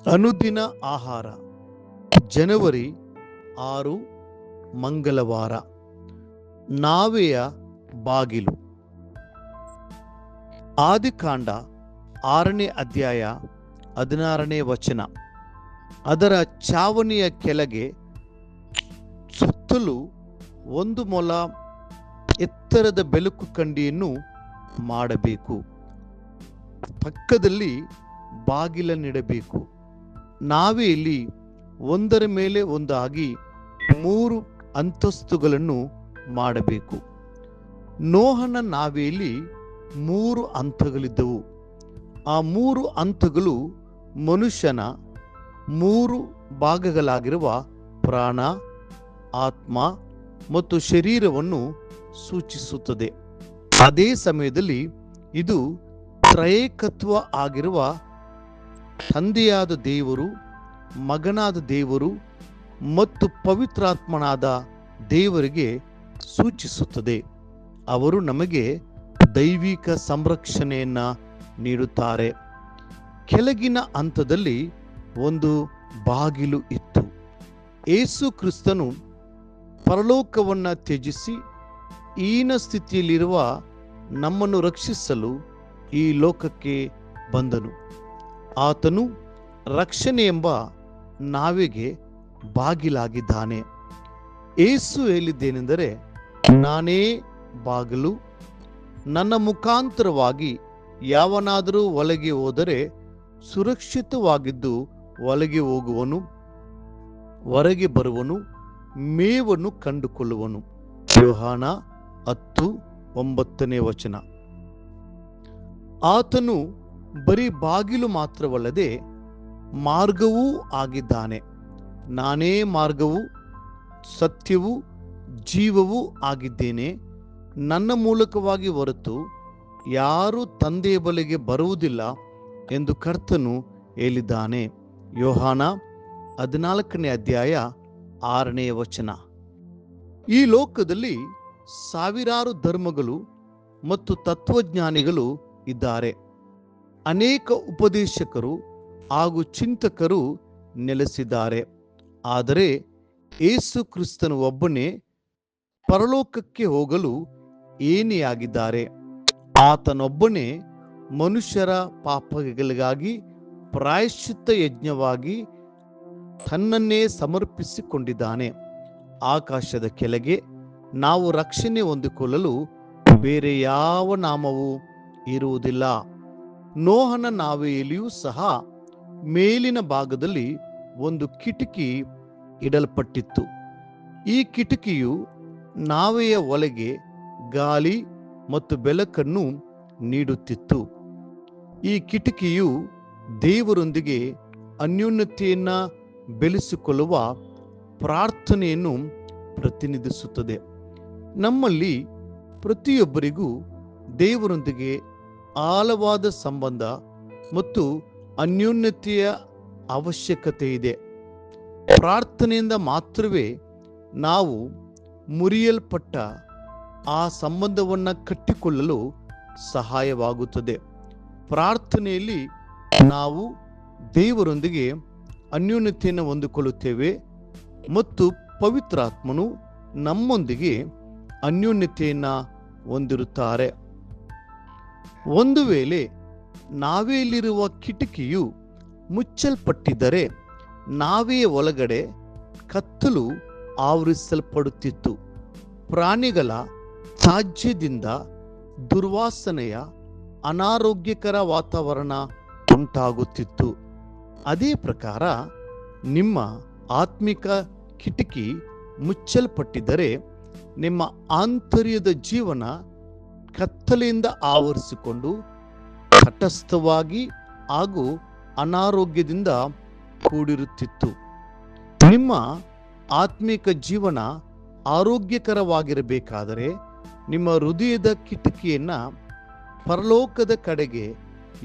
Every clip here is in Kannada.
ಅನುದಿನ ಆಹಾರ ಜನವರಿ 6 ಮಂಗಳವಾರ. ನಾವೆಯ ಬಾಗಿಲು. ಆದಿಕಾಂಡ 6ನೇ ಅಧ್ಯಾಯ 16ನೇ ವಚನ. ಅದರ ಚಾವಣಿಯ ಕೆಳಗೆ ಸುತ್ತಲೂ 1 ಮೊಳ ಎತ್ತರದ ಬೆಳಕು ಕಂಡಿಯನ್ನು ಮಾಡಬೇಕು. ಪಕ್ಕದಲ್ಲಿ ಬಾಗಿಲನ್ನಿಡಬೇಕು. ನಾವೆಯಲ್ಲಿ ಒಂದರ ಮೇಲೆ ಒಂದಾಗಿ 3 ಅಂತಸ್ತುಗಳನ್ನು ಮಾಡಬೇಕು. ನೋಹನ ನಾವೆಯಲ್ಲಿ 3 ಹಂತಗಳಿದ್ದವು. ಆ 3 ಹಂತಗಳು ಮನುಷ್ಯನ 3 ಭಾಗಗಳಾಗಿರುವ ಪ್ರಾಣ, ಆತ್ಮ ಮತ್ತು ಶರೀರವನ್ನು ಸೂಚಿಸುತ್ತದೆ. ಅದೇ ಸಮಯದಲ್ಲಿ ಇದು ತ್ರೈಕತ್ವ ಆಗಿರುವ ತಂದೆಯಾದ ದೇವರು, ಮಗನಾದ ದೇವರು ಮತ್ತು ಪವಿತ್ರಾತ್ಮನಾದ ದೇವರಿಗೆ ಸೂಚಿಸುತ್ತದೆ. ಅವರು ನಮಗೆ ದೈವಿಕ ಸಂರಕ್ಷಣೆಯನ್ನು ನೀಡುತ್ತಾರೆ. ಕೆಳಗಿನ ಹಂತದಲ್ಲಿ ಒಂದು ಬಾಗಿಲು ಇತ್ತು. ಯೇಸು ಕ್ರಿಸ್ತನು ಪರಲೋಕವನ್ನು ತ್ಯಜಿಸಿ ಹೀನ ಸ್ಥಿತಿಯಲ್ಲಿರುವ ನಮ್ಮನ್ನು ರಕ್ಷಿಸಲು ಈ ಲೋಕಕ್ಕೆ ಬಂದನು. ಆತನು ರಕ್ಷಣೆ ಎಂಬ ನಾವೆಗೆ ಬಾಗಿಲಾಗಿದ್ದಾನೆ. ಯೇಸು ಹೇಳಿದ್ದೇನೆಂದರೆ, ನಾನೇ ಬಾಗಿಲು. ನನ್ನ ಮುಖಾಂತರವಾಗಿ ಯಾವನಾದರೂ ಒಳಗೆ ಹೋದರೆ ಸುರಕ್ಷಿತವಾಗಿದ್ದು ಒಳಗೆ ಹೋಗುವನು, ಹೊರಗೆ ಬರುವನು, ಮೇವನ್ನು ಕಂಡುಕೊಳ್ಳುವನು. ಯೋಹಾನ 10:9ನೇ ವಚನ. ಆತನು ಬರೀ ಬಾಗಿಲು ಮಾತ್ರವಲ್ಲದೆ ಮಾರ್ಗವೂ ಆಗಿದ್ದಾನೆ. ನಾನೇ ಮಾರ್ಗವೂ ಸತ್ಯವೂ ಜೀವವೂ ಆಗಿದ್ದೇನೆ. ನನ್ನ ಮೂಲಕವಾಗಿ ಹೊರತು ಯಾರೂ ತಂದೆಯ ಬಳಿಗೆ ಬರುವುದಿಲ್ಲ ಎಂದು ಕರ್ತನು ಹೇಳಿದ್ದಾನೆ. ಯೋಹಾನ 14ನೇ ಅಧ್ಯಾಯ 6ನೇ ವಚನ. ಈ ಲೋಕದಲ್ಲಿ ಸಾವಿರಾರು ಧರ್ಮಗಳು ಮತ್ತು ತತ್ವಜ್ಞಾನಿಗಳು ಇದ್ದಾರೆ. ಅನೇಕ ಉಪದೇಶಕರು ಹಾಗೂ ಚಿಂತಕರು ನೆಲೆಸಿದ್ದಾರೆ. ಆದರೆ ಯೇಸು ಕ್ರಿಸ್ತನು ಒಬ್ಬನೇ ಪರಲೋಕಕ್ಕೆ ಹೋಗಲು ಏಣಿಯಾಗಿದ್ದಾರೆ. ಆತನೊಬ್ಬನೇ ಮನುಷ್ಯರ ಪಾಪಗಳಿಗಾಗಿ ಪ್ರಾಯಶ್ಚಿತ್ತ ಯಜ್ಞವಾಗಿ ತನ್ನನ್ನೇ ಸಮರ್ಪಿಸಿಕೊಂಡಿದ್ದಾನೆ. ಆಕಾಶದ ಕೆಳಗೆ ನಾವು ರಕ್ಷಣೆ ಹೊಂದಿಕೊಳ್ಳಲು ಬೇರೆ ಯಾವ ನಾಮವೂ ಇರುವುದಿಲ್ಲ. ನೋಹನ ನಾವೆಯಲ್ಲಿಯೂ ಸಹ ಮೇಲಿನ ಭಾಗದಲ್ಲಿ ಒಂದು ಕಿಟಕಿ ಇಡಲ್ಪಟ್ಟಿತ್ತು. ಈ ಕಿಟಕಿಯು ನಾವೆಯ ಒಳಗೆ ಗಾಳಿ ಮತ್ತು ಬೆಳಕನ್ನು ನೀಡುತ್ತಿತ್ತು. ಈ ಕಿಟಕಿಯು ದೇವರೊಂದಿಗೆ ಅನ್ಯೋನ್ಯತೆಯನ್ನು ಬೆಳೆಸಿಕೊಳ್ಳುವ ಪ್ರಾರ್ಥನೆಯನ್ನು ಪ್ರತಿನಿಧಿಸುತ್ತದೆ. ನಮ್ಮಲ್ಲಿ ಪ್ರತಿಯೊಬ್ಬರಿಗೂ ದೇವರೊಂದಿಗೆ ಆಳವಾದ ಸಂಬಂಧ ಮತ್ತು ಅನ್ಯೋನ್ಯತೆಯ ಅವಶ್ಯಕತೆ ಇದೆ. ಪ್ರಾರ್ಥನೆಯಿಂದ ಮಾತ್ರವೇ ನಾವು ಮುರಿಯಲ್ಪಟ್ಟ ಆ ಸಂಬಂಧವನ್ನು ಕಟ್ಟಿಕೊಳ್ಳಲು ಸಹಾಯವಾಗುತ್ತದೆ. ಪ್ರಾರ್ಥನೆಯಲ್ಲಿ ನಾವು ದೇವರೊಂದಿಗೆ ಅನ್ಯೋನ್ಯತೆಯನ್ನು ಹೊಂದಿಕೊಳ್ಳುತ್ತೇವೆ ಮತ್ತು ಪವಿತ್ರಾತ್ಮನು ನಮ್ಮೊಂದಿಗೆ ಅನ್ಯೋನ್ಯತೆಯನ್ನು ಹೊಂದಿರುತ್ತಾರೆ. ಒಂದು ವೇಳೆ ನಾವೆಯಲ್ಲಿರುವ ಕಿಟಕಿಯು ಮುಚ್ಚಲ್ಪಟ್ಟಿದ್ದರೆ ನಾವೆಯ ಒಳಗಡೆ ಕತ್ತಲು ಆವರಿಸಲ್ಪಡುತ್ತಿತ್ತು. ಪ್ರಾಣಿಗಳ ತ್ಯಾಜ್ಯದಿಂದ ದುರ್ವಾಸನೆಯ ಅನಾರೋಗ್ಯಕರ ವಾತಾವರಣ ಉಂಟಾಗುತ್ತಿತ್ತು. ಅದೇ ಪ್ರಕಾರ ನಿಮ್ಮ ಆತ್ಮಿಕ ಕಿಟಕಿ ಮುಚ್ಚಲ್ಪಟ್ಟಿದ್ದರೆ ನಿಮ್ಮ ಆಂತರ್ಯದ ಜೀವನ ಕತ್ತಲೆಯಿಂದ ಆವರಿಸಿಕೊಂಡು ತಟಸ್ಥವಾಗಿ ಹಾಗೂ ಅನಾರೋಗ್ಯದಿಂದ ಕೂಡಿರುತ್ತಿತ್ತು. ನಿಮ್ಮ ಆತ್ಮಿಕ ಜೀವನ ಆರೋಗ್ಯಕರವಾಗಿರಬೇಕಾದರೆ ನಿಮ್ಮ ಹೃದಯದ ಕಿಟಕಿಯನ್ನು ಪರಲೋಕದ ಕಡೆಗೆ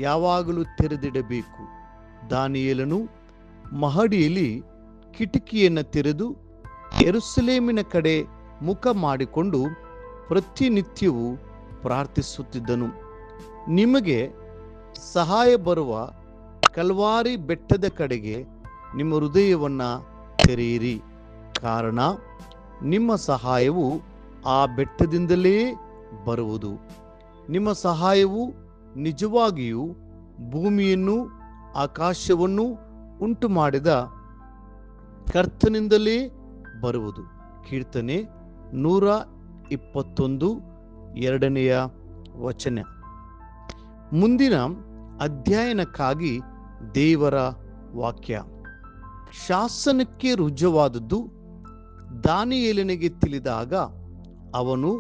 ಯಾವಾಗಲೂ ತೆರೆದಿಡಬೇಕು. ದಾನಿಯೇಲನು ಮಹಡಿಯಲ್ಲಿ ಕಿಟಕಿಯನ್ನು ತೆರೆದು ಯೆರೂಸಲೇಮಿನ ಕಡೆ ಮುಖ ಮಾಡಿಕೊಂಡು ಪ್ರತಿನಿತ್ಯವೂ ಪ್ರಾರ್ಥಿಸುತ್ತಿದ್ದನು. ನಿಮಗೆ ಸಹಾಯ ಬರುವ ಕಲ್ವಾರಿ ಬೆಟ್ಟದ ಕಡೆಗೆ ನಿಮ್ಮ ಹೃದಯವನ್ನು ತೆರೆಯಿರಿ, ಕಾರಣ ನಿಮ್ಮ ಸಹಾಯವು ಆ ಬೆಟ್ಟದಿಂದಲೇ ಬರುವುದು. ನಿಮ್ಮ ಸಹಾಯವು ನಿಜವಾಗಿಯೂ ಭೂಮಿಯನ್ನು ಆಕಾಶವನ್ನು ಉಂಟು ಮಾಡಿದ ಕರ್ತನಿಂದಲೇ ಬರುವುದು. ಕೀರ್ತನೆ 121 2ನೇ ವಚನ. ಮುಂದಿನ ಅಧ್ಯಯನಕ್ಕಾಗಿ ದೇವರ ವಾಕ್ಯ. ಶಾಸನಕ್ಕೆ ರುಜುವಾದದ್ದು ದಾನಿಯೇಲನಿಗೆ ತಿಳಿದಾಗ ಅವನು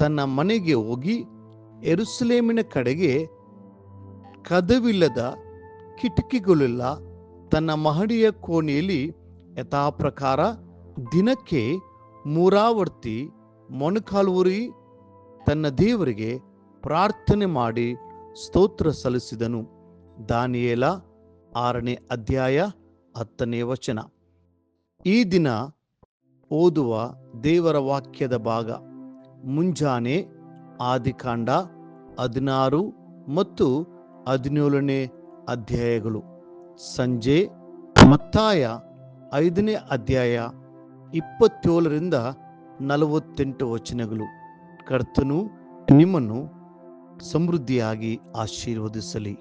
ತನ್ನ ಮನೆಗೆ ಹೋಗಿ ಯೆರೂಸಲೇಮಿನ ಕಡೆಗೆ ಕದವಿಲ್ಲದ ಕಿಟಕಿಗಳೆಲ್ಲ ತನ್ನ ಮಹಡಿಯ ಕೋಣೆಯಲ್ಲಿ ಯಥಾಪ್ರಕಾರ ದಿನಕ್ಕೆ 3 ಆವರ್ತಿ ಮೊಣಕಾಲೂರಿ ತನ್ನ ದೇವರಿಗೆ ಪ್ರಾರ್ಥನೆ ಮಾಡಿ ಸ್ತೋತ್ರ ಸಲ್ಲಿಸಿದನು. ದಾನಿಯೇಲ 6ನೇ ಅಧ್ಯಾಯ 10ನೇ ವಚನ. ಈ ದಿನ ಓದುವ ದೇವರ ವಾಕ್ಯದ ಭಾಗ ಮುಂಜಾನೆ ಆದಿಕಾಂಡ 16 ಮತ್ತು 17ನೇ ಅಧ್ಯಾಯಗಳು, ಸಂಜೆ ಮತ್ತಾಯ 5ನೇ ಅಧ್ಯಾಯ 27ರಿಂದ 48 ವಚನಗಳು. ಕರ್ತನು ನಿಮ್ಮನ್ನು ಸಮೃದ್ಧಿಯಾಗಿ ಆಶೀರ್ವದಿಸಲಿ.